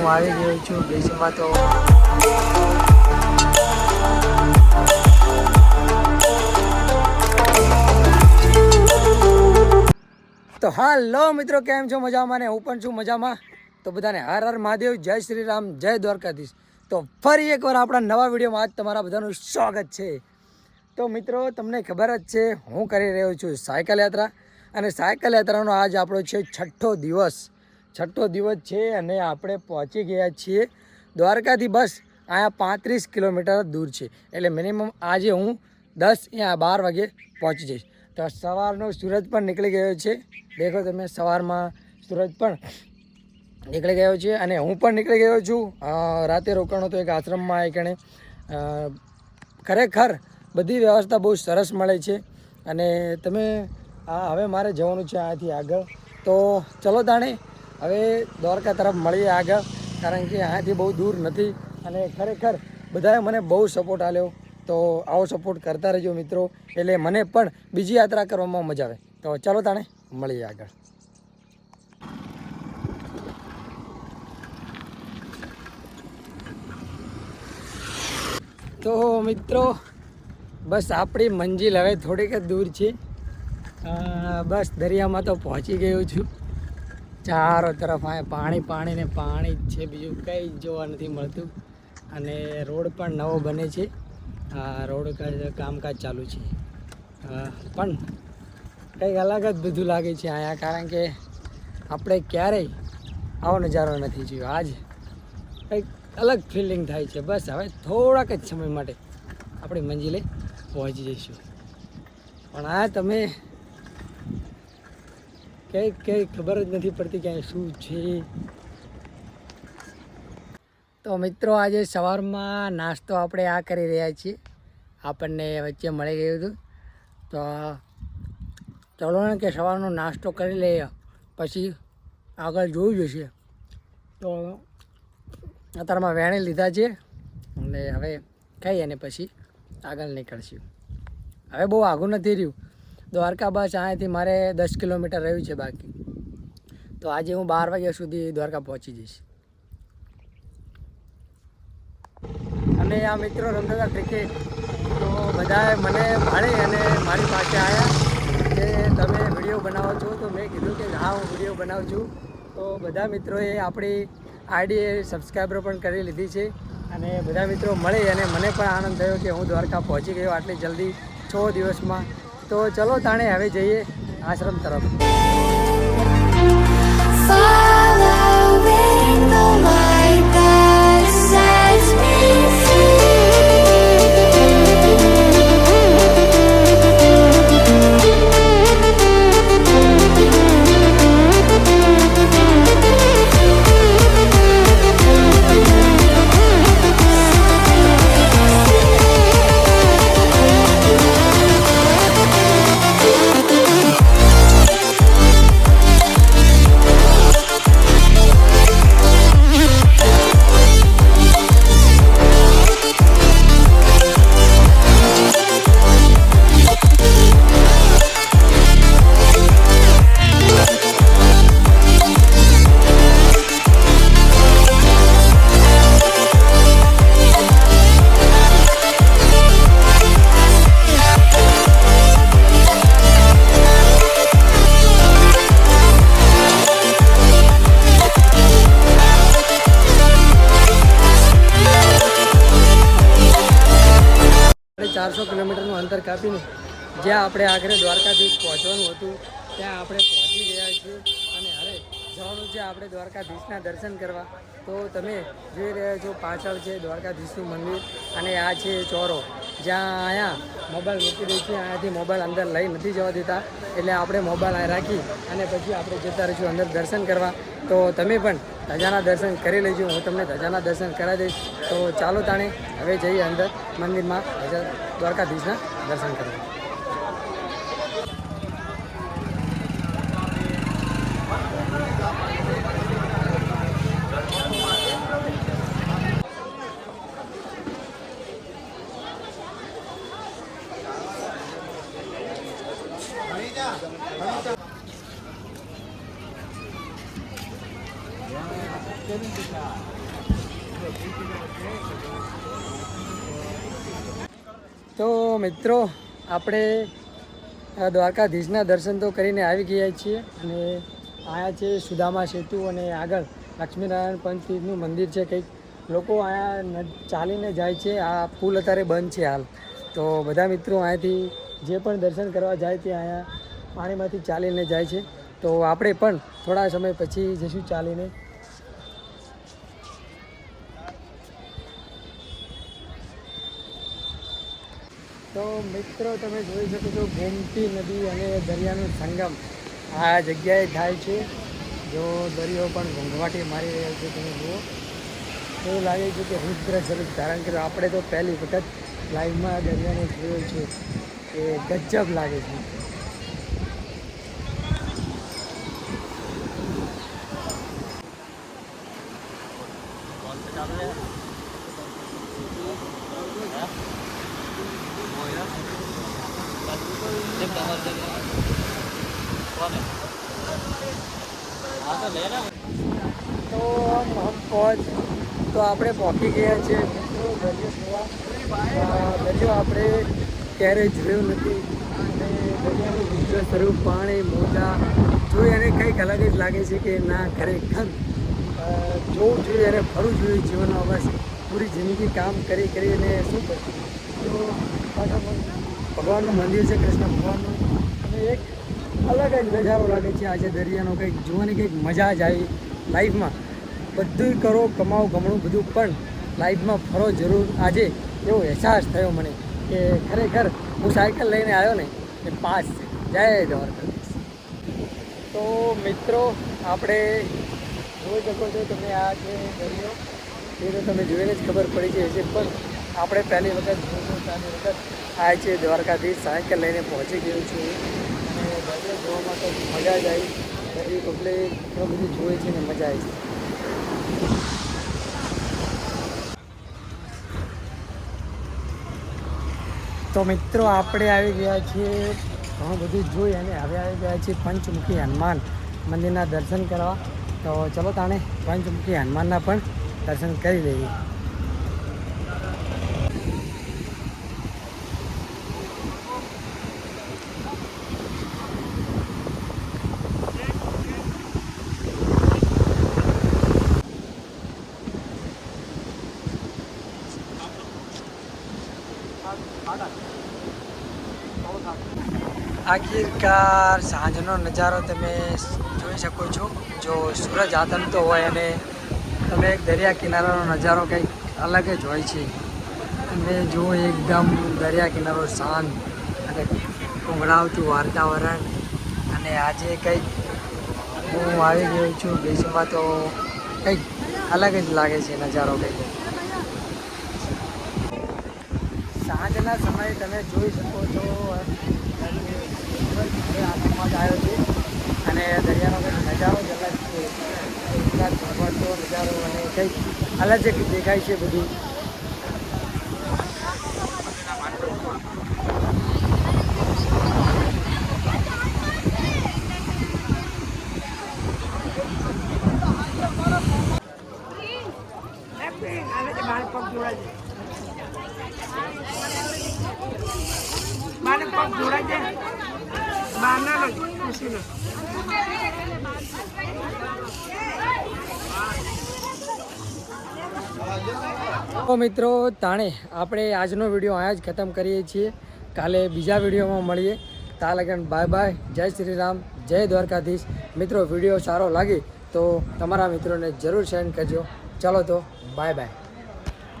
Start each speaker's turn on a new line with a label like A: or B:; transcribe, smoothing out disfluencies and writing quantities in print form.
A: હું આવી ગયો છું બ્રિજમાં. તો હાલો મિત્રો, કેમ છો? મજામાં ને? હું પણ છું મજામાં. તો બધાને હર હર મહાદેવ, જય શ્રી રામ, જય દ્વારકાધીશ. તો ફરી એકવાર આપણા નવા વિડીયોમાં આજ તમારા બધાનું સ્વાગત છે. તો મિત્રો, તમને ખબર જ છે હું કરી રહ્યો છું સાયકલ યાત્રા, અને સાયકલ યાત્રાનો આજ આપણો છે છઠ્ઠો દિવસ છે. અને આપણે પહોંચી ગયા છીએ દ્વારકાથી. બસ અહીંયા 35 કિલોમીટર દૂર છે, એટલે મિનિમમ આજે હું 10 યા 12 વાગે પહોંચી જઈશ. તો સવારનો સૂરજ પણ નીકળી ગયો છે. દેખો તમે, સવારમાં સૂરજ પણ નીકળી ગયો છે અને હું પણ નીકળી ગયો છું. રાતે રોકાણો તો એક આશ્રમમાં એકણે. ખરેખર બધી વ્યવસ્થા બહુ સરસ મળે છે. અને તમે હવે મારે જવાનું છે અહીંયાથી આગળ. તો ચલો તાણે હવે દ્વારકા તરફ મળીએ આગળ, કારણ કે અહીંયાથી બહુ દૂર નથી. અને ખરેખર બધાએ મને બહુ સપોર્ટ આપ્યો. તો આવો સપોર્ટ કરતા રહેજો મિત્રો, એટલે મને પણ બીજી યાત્રા કરવામાં મજા આવે. તો ચાલો તાણે મળીએ આગળ. તો મિત્રો, બસ આપણી મંજિલ હવે થોડીક જ દૂર છે. બસ દરિયામાં તો પહોંચી ગયો છું. ચારો તરફ આ પાણી ને પાણી જ છે, બીજું કંઈ જોવા નથી મળતું. અને રોડ પણ નવો બને છે. રોડ કામકાજ ચાલુ છે, પણ કંઈક અલગ જ બધું લાગે છે અહીંયા, કારણ કે આપણે ક્યારેય આવો નજારો નથી જોયો. આજ કંઈક અલગ ફિલિંગ થાય છે. બસ હવે થોડાક જ સમય માટે આપણી મંજિલે પહોંચી જઈશું. પણ આ તમે કંઈ ખબર જ નથી પડતી કે શું છે. તો મિત્રો, આજે સવારમાં નાસ્તો આપણે આ કરી રહ્યા છીએ. આપણને વચ્ચે મળી ગયું હતું. તો ચલો ને કે સવારનો નાસ્તો કરી લઈએ, પછી આગળ જોયું જશે. તો અત્યારમાં વેણી લીધા છે અને હવે ખાઈ અને પછી આગળ નીકળશું. હવે બહુ આઘું નથી રહ્યું દ્વારકા. બસ અહીંયાથી મારે 10 કિલોમીટર રહ્યું છે બાકી. તો આજે હું 12 વાગ્યા સુધી દ્વારકા પહોંચી જઈશ. અને આ મિત્રો રમતા હતા ક્રિકેટ, તો બધાએ મને ભાળી અને મારી પાસે આવ્યા કે તમે વિડીયો બનાવો છો. તો મેં કીધું કે હા, હું વિડીયો બનાવું છું. તો બધા મિત્રોએ આપણી આઈડી સબસ્ક્રાઈબર પણ કરી લીધી છે. અને બધા મિત્રો મળી અને મને પણ આનંદ થયો કે હું દ્વારકા પહોંચી ગયો આટલી જલ્દી 6 દિવસમાં. તો ચલો તાણે હવે જઈએ આશ્રમ તરફ. આપણે 400 કિલોમીટરનું અંતર કાપીને જ્યાં આપણે આગળ દ્વારકાધીશ પહોંચવાનું હતું ત્યાં આપણે પહોંચી ગયા છીએ. અને હવે જવાનું છે આપણે દ્વારકાધીશના દર્શન કરવા. તો તમે જોઈ રહ્યા છો પાછળ છે દ્વારકાધીશનું મંદિર, અને આ છે ચોરો, જ્યાં અહીંયા મોબાઈલ મૂકી દે છે. અહીંયાથી મોબાઈલ અંદર લઈ નથી જવા દેતા, એટલે આપણે મોબાઈલ અહીં રાખી અને પછી આપણે જતા રહીશું અંદર દર્શન કરવા. તો તમે પણ ધજાના દર્શન કરી લેજો, હું તમને ધજાના દર્શન કરાવી દઈશ. તો ચાલો તાણે હવે જઈએ અંદર મંદિરમાં દ્વારકાધીશના દર્શન કરવા. તો મિત્રો આપણે દ્વારકાધીશના દર્શન તો કરીને આવી ગયા છીએ અને અહીંયા છે સુદામા સેતુ અને આગળ લક્ષ્મીનારાયણ પંચતીર્થનું મંદિર છે. કંઈક લોકો અહીંયા ચાલીને જાય છે. આ પુલ અત્યારે બંધ છે હાલ, તો બધા મિત્રો અહીંયાથી જે પણ દર્શન કરવા જાય તે અહીંયા પાણીમાંથી ચાલીને જાય છે. તો આપણે પણ થોડા સમય પછી જઈશું ચાલીને. તો મિત્રો તમે જોઈ શકો છો ગોમતી નદી અને દરિયાનો સંગમ આ જગ્યાએ થાય છે. જો દરિયો પણ ઘોંઘવાટી મારી રહ્યો છે, તમે જુઓ એવું લાગે છે કે રુદ્ર સ્વરૂપ ધારણ કર્યું. આપણે તો પહેલી વખત લાઈવમાં દરિયાને જોયો છે, એ ગજબ લાગે છે. તો આપણે પહોંચી ગયા છીએ મિત્રો દરિયો જોવા. દરિયો આપણે ક્યારેય જોયો નથી અને દરિયાનું રુદ્ર સ્વરૂપ પાણી મોજા જોઈ અને કંઈક અલગ જ લાગે છે કે ના ખરેખર જોવું જોઈએ અને ફરવું જોઈએ જીવનમાં. બસ પૂરી જિંદગી કામ કરીને શું કર્યું. તો ભગવાનનું મંદિર છે, કૃષ્ણ ભગવાનનું, અને એક અલગ જ નજારો લાગે છે આજે દરિયાનો. કંઈક જોવાની કંઈક મજા જ આવી. લાઈફમાં બધું કરો, કમાઓ, ગમણું બધું, પણ લાઈફમાં ફરો જરૂર. આજે એવો અહેસાસ થયો મને કે ખરેખર હું સાયકલ લઈને આવ્યો ને એ પાસ છે. જય દ્વારકાધીશ. તો મિત્રો આપણે જોઈ શકો છો તમે આ છે દરિયો, એ તો તમે જોઈને જ ખબર પડી જાય છે, પણ આપણે પહેલી વખત પહેલી વખત આ છે દ્વારકાધીશ. સાયકલ લઈને પહોંચી ગયું છું અને દરિયો જોવામાં તો મજા જ આવી. દરિયો એટલે ઘણું બધું જોવે છે ને મજા આવી છે. તો મિત્રો આપણે આવી ગયા છીએ, ઘણું બધું જોઈ અને હવે આવી ગયા છીએ પંચમુખી હનુમાન મંદિરના દર્શન કરવા. તો ચલો તાણે પંચમુખી હનુમાનના પણ દર્શન કરી લઈએ. આખિરકાર સાંજનો નજારો તમે જોઈ શકો છો. જો સૂરજ આથમતો હોય અને તમે એક દરિયા કિનારાનો નજારો કંઈક અલગ જ હોય છે. તમે જુઓ એકદમ દરિયા કિનારો શાંત અને કુંગળાવતું વાતાવરણ. અને આજે કંઈક હું આવી ગયો છું બીચમાં, તો કંઈક અલગ જ લાગે છે નજારો. કંઈક સાંજના સમયે તમે જોઈ શકો છો આસમાન જ આવ્યો છે અને દરિયાનો કંઈક નજારો જ અલગ છે. ઝરમરતો નજારો અને કંઈક અલગ જ દેખાય છે બધું. તો મિત્રો તાણે આપણે આજનો વિડીયો અહીંયા જ ખતમ કરીએ છીએ. કાલે બીજા વિડીયોમાં મળીએ. તા લગન બાય બાય. જય શ્રી રામ, જય દ્વારકાધીશ. મિત્રો વિડીયો સારો લાગે તો તમારા મિત્રોને જરૂર શેર કરજો. ચાલો તો બાય બાય.